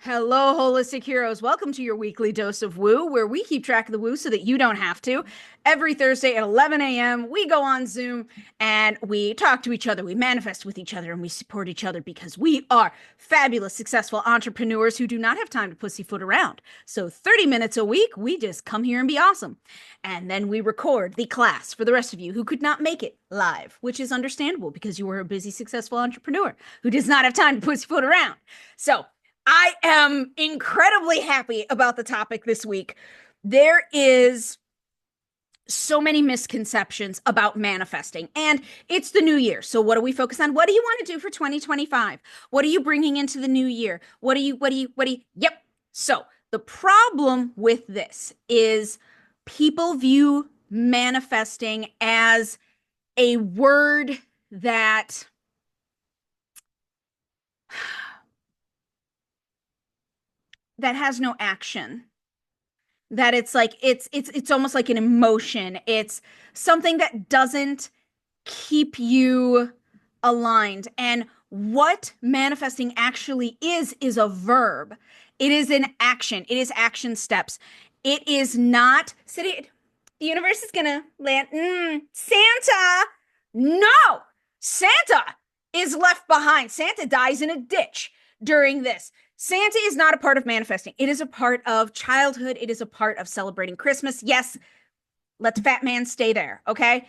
Hello, holistic heroes. Welcome to your weekly dose of woo, where we keep track of the woo so that you don't have to. Every Thursday at 11 a.m., we go on Zoom and we talk to each other, we manifest with each other, and we support each other because we are fabulous, successful entrepreneurs who do not have time to pussyfoot around. So 30 minutes a week, we just come here and be awesome. And then we record the class for the rest of you who could not make it live, which is understandable because you were a busy, successful entrepreneur who does not have time to pussyfoot around. So I am incredibly happy about the topic this week. There is so many misconceptions about manifesting, and it's the new year. So what do we focus on? What do you want to do for 2025? What are you bringing into the new year? Yep. So the problem with this is people view manifesting as a word that has no action, that it's like it's almost like an emotion. It's something that doesn't keep you aligned. And what manifesting actually is a verb. It is an action. It is action steps. It is not sitting. The universe is gonna land. Santa, no, Santa is left behind. Santa dies in a ditch during this. Santa is not a part of manifesting. It is a part of childhood. It is a part of celebrating Christmas. Yes, let the fat man stay there, okay?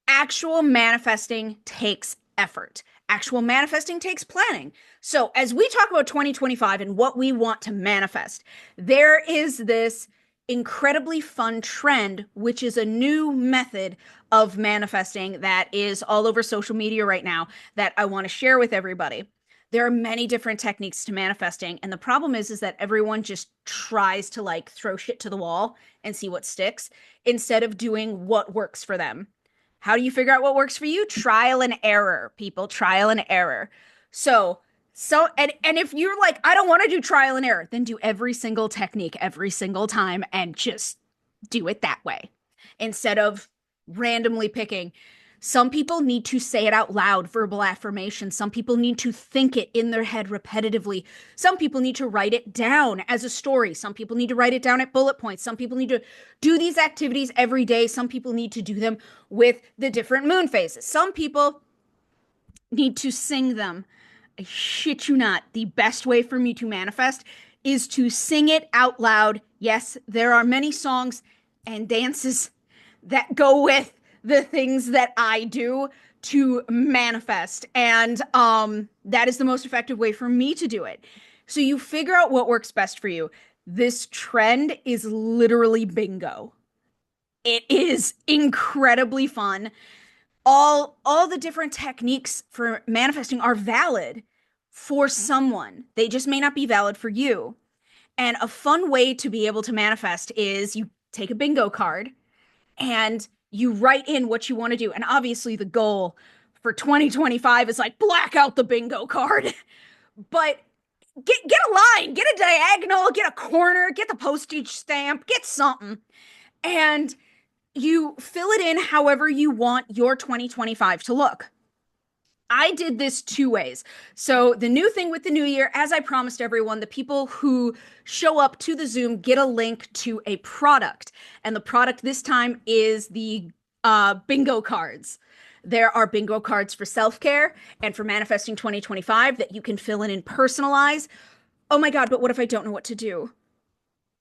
Actual manifesting takes effort. Actual manifesting takes planning. So as we talk about 2025 and what we want to manifest, there is this incredibly fun trend, which is a new method of manifesting that is all over social media right now that I want to share with everybody. There are many different techniques to manifesting, and the problem is that everyone just tries to like throw shit to the wall and see what sticks instead of doing what works for them. How do you figure out what works for you? Trial and error, people. Trial and error. And if you're like, I don't want to do trial and error, then do every single technique every single time and just do it that way instead of randomly picking. Some people need to say it out loud, verbal affirmation. Some people need to think it in their head repetitively. Some people need to write it down as a story. Some people need to write it down at bullet points. Some people need to do these activities every day. Some people need to do them with the different moon phases. Some people need to sing them. I shit you not. The best way for me to manifest is to sing it out loud. Yes, there are many songs and dances that go with the things that I do to manifest. And that is the most effective way for me to do it. So you figure out what works best for you. This trend is literally bingo. It is incredibly fun. All the different techniques for manifesting are valid for someone. They just may not be valid for you. And a fun way to be able to manifest is you take a bingo card and you write in what you want to do. And obviously the goal for 2025 is like black out the bingo card. But get a line, get a diagonal, get a corner, get the postage stamp, get something. And you fill it in however you want your 2025 to look. I did this two ways. So the new thing with the new year, as I promised everyone, the people who show up to the Zoom get a link to a product. And the product this time is the bingo cards. There are bingo cards for self-care and for manifesting 2025 that you can fill in and personalize. Oh my God, but what if I don't know what to do?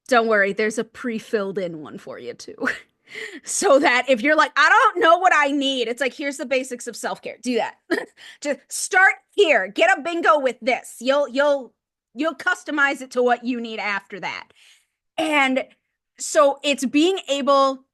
Don't worry, there's a pre-filled in one for you too. So that if you're like, I don't know what I need, it's like, here's the basics of self-care. Do that. Just start here. Get a bingo with this. You'll customize it to what you need after that. And so it's being able,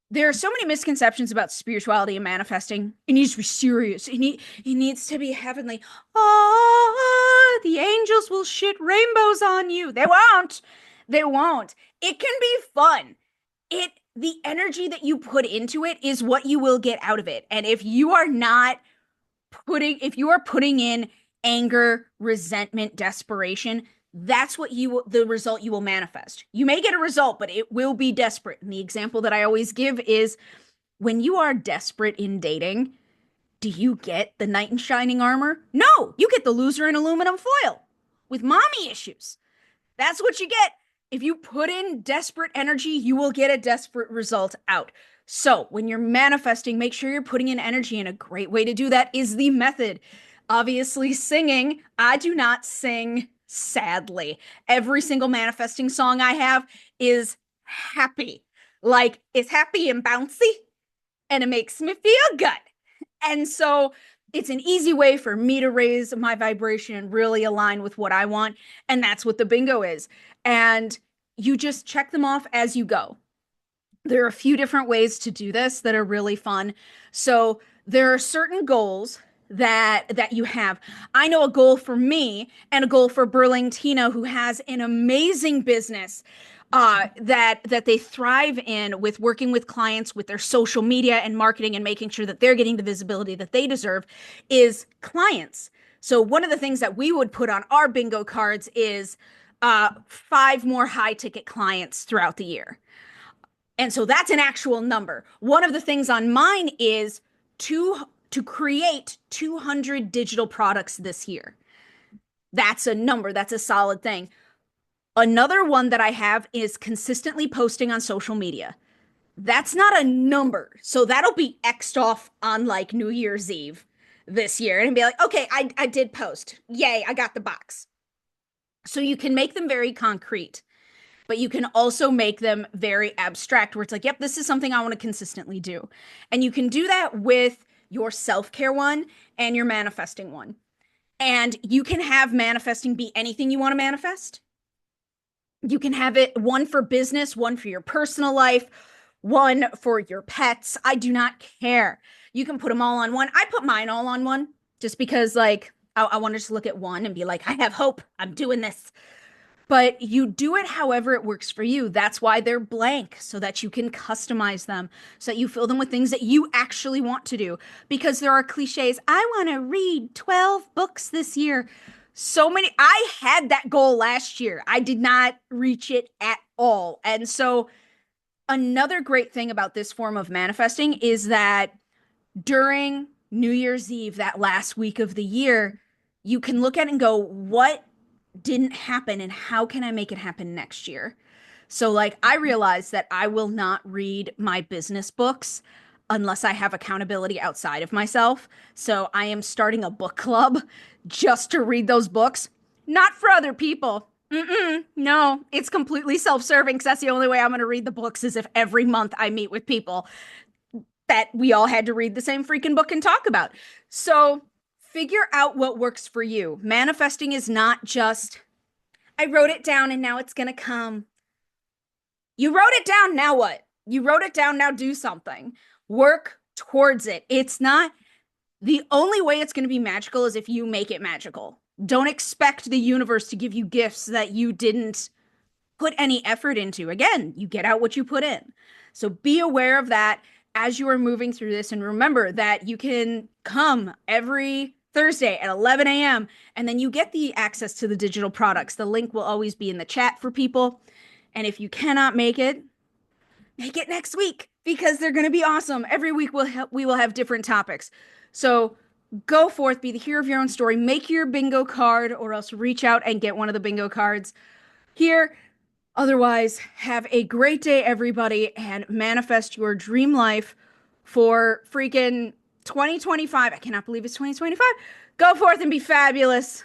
there are so many misconceptions about spirituality and manifesting. It needs to be serious. It needs to be heavenly. Oh, the angels will shit rainbows on you. They won't. They won't. It can be fun. The energy that you put into it is what you will get out of it. And if you are putting in anger, resentment, desperation, that's the result you will manifest. You may get a result, but it will be desperate. And the example that I always give is when you are desperate in dating, do you get the knight in shining armor? No, you get the loser in aluminum foil with mommy issues. That's what you get. If you put in desperate energy, you will get a desperate result out. So when you're manifesting, make sure you're putting in energy. And a great way to do that is the method. Obviously, singing. I do not sing sadly. Every single manifesting song I have is happy. Like, it's happy and bouncy, and it makes me feel good. And so it's an easy way for me to raise my vibration and really align with what I want. And that's what the bingo is. And you just check them off as you go. There are a few different ways to do this that are really fun. So there are certain goals that you have. I know a goal for me and a goal for Burlingtina, who has an amazing business that they thrive in with working with clients with their social media and marketing and making sure that they're getting the visibility that they deserve is clients. So one of the things that we would put on our bingo cards is 5 more high ticket clients throughout the year. And so that's an actual number. One of the things on mine is to create 200 digital products this year. That's a number, that's a solid thing. Another one that I have is consistently posting on social media. That's not a number. So that'll be X'd off on like New Year's Eve this year and be like, okay, I did post. Yay, I got the box. So you can make them very concrete, but you can also make them very abstract where it's like, yep, this is something I want to consistently do. And you can do that with your self-care one and your manifesting one. And you can have manifesting be anything you want to manifest. You can have it one for business, one for your personal life, one for your pets. I do not care. You can put them all on one. I put mine all on one just because, like, I want to just look at one and be like, I have hope. I'm doing this. But you do it however it works for you. That's why they're blank, so that you can customize them, so that you fill them with things that you actually want to do. Because there are cliches. I want to read 12 books this year. So many. I had that goal last year. I did not reach it at all. And so, another great thing about this form of manifesting is that during New Year's Eve, that last week of the year, you can look at it and go, what didn't happen and how can I make it happen next year? So, like, I realized that I will not read my business books unless I have accountability outside of myself. So, I am starting a book club just to read those books, not for other people. No, it's completely self-serving because that's the only way I'm going to read the books is if every month I meet with people that we all had to read the same freaking book and talk about. So, figure out what works for you. Manifesting is not just, I wrote it down and now it's going to come. You wrote it down, now what? You wrote it down, now do something. Work towards it. It's not, the only way it's going to be magical is if you make it magical. Don't expect the universe to give you gifts that you didn't put any effort into. Again, you get out what you put in. So be aware of that as you are moving through this. And remember that you can come every Thursday at 11 a.m. and then you get the access to the digital products. The link will always be in the chat for people. And if you cannot make it next week because they're going to be awesome. Every week we will have different topics. So go forth, be the hero of your own story, make your bingo card or else reach out and get one of the bingo cards here. Otherwise, have a great day, everybody, and manifest your dream life for freaking 2025. I cannot believe it's 2025. Go forth and be fabulous.